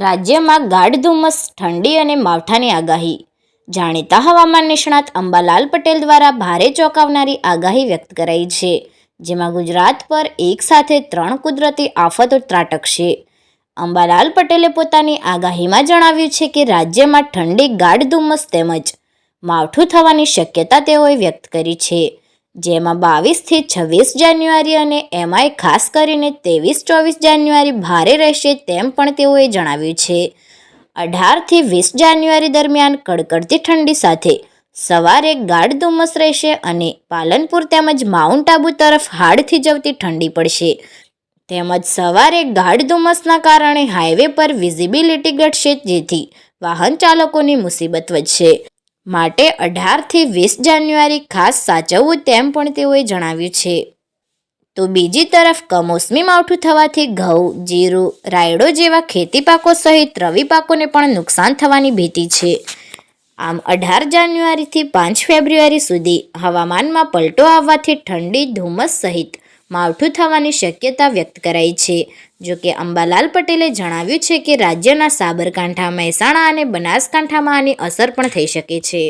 રાજ્યમાં ગાઢ ધુમ્મસ, ઠંડી અને માવઠાની આગાહી. જાણીતા હવામાન નિષ્ણાત અંબાલાલ પટેલ દ્વારા ભારે ચોંકાવનારી આગાહી વ્યક્ત કરાઈ છે, જેમાં ગુજરાત પર એકસાથે 3 કુદરતી આફતો ત્રાટકશે. અંબાલાલ પટેલે પોતાની આગાહીમાં જણાવ્યું છે કે રાજ્યમાં ઠંડી, ગાઢ ધુમ્મસ તેમજ માવઠું થવાની શક્યતા તેઓએ વ્યક્ત કરી છે, જેમાં 22 થી 26 જાન્યુઆરી અને એમાંય ખાસ કરીને 23-24 જાન્યુઆરી ભારે રહેશે તેમ પણ તેઓએ જણાવ્યું છે. 18 થી 20 જાન્યુઆરી દરમિયાન કડકડતી ઠંડી સાથે સવારે ગાઢ ધુમ્મસ રહેશે અને પાલનપુર તેમજ માઉન્ટ આબુ તરફ હાડ થીજવતી ઠંડી પડશે. તેમજ સવારે ગાઢ ધુમ્મસના કારણે હાઈવે પર વિઝિબિલિટી ઘટશે, જેથી વાહન ચાલકોની મુસીબત વધશે. માટે 18 થી 20 જાન્યુઆરી ખાસ સાચવવું તેમ પણ તેઓએ જણાવ્યું છે. તો બીજી તરફ કમોસમી માવઠું થવાથી ઘઉં, જીરું, રાયડો જેવા ખેતી પાકો સહિત રવિ પાકોને પણ નુકસાન થવાની ભીતિ છે. આમ 18 જાન્યુઆરીથી 5 ફેબ્રુઆરી સુધી હવામાનમાં પલટો આવવાથી ઠંડી, ધુમ્મસ સહિત માવઠું થવાની શક્યતા વ્યક્ત કરાઈ છે. જોકે અંબાલાલ પટેલે જણાવ્યું છે કે રાજ્યના સાબરકાંઠા, મહેસાણા અને બનાસકાંઠામાં આની અસર પણ થઈ શકે છે.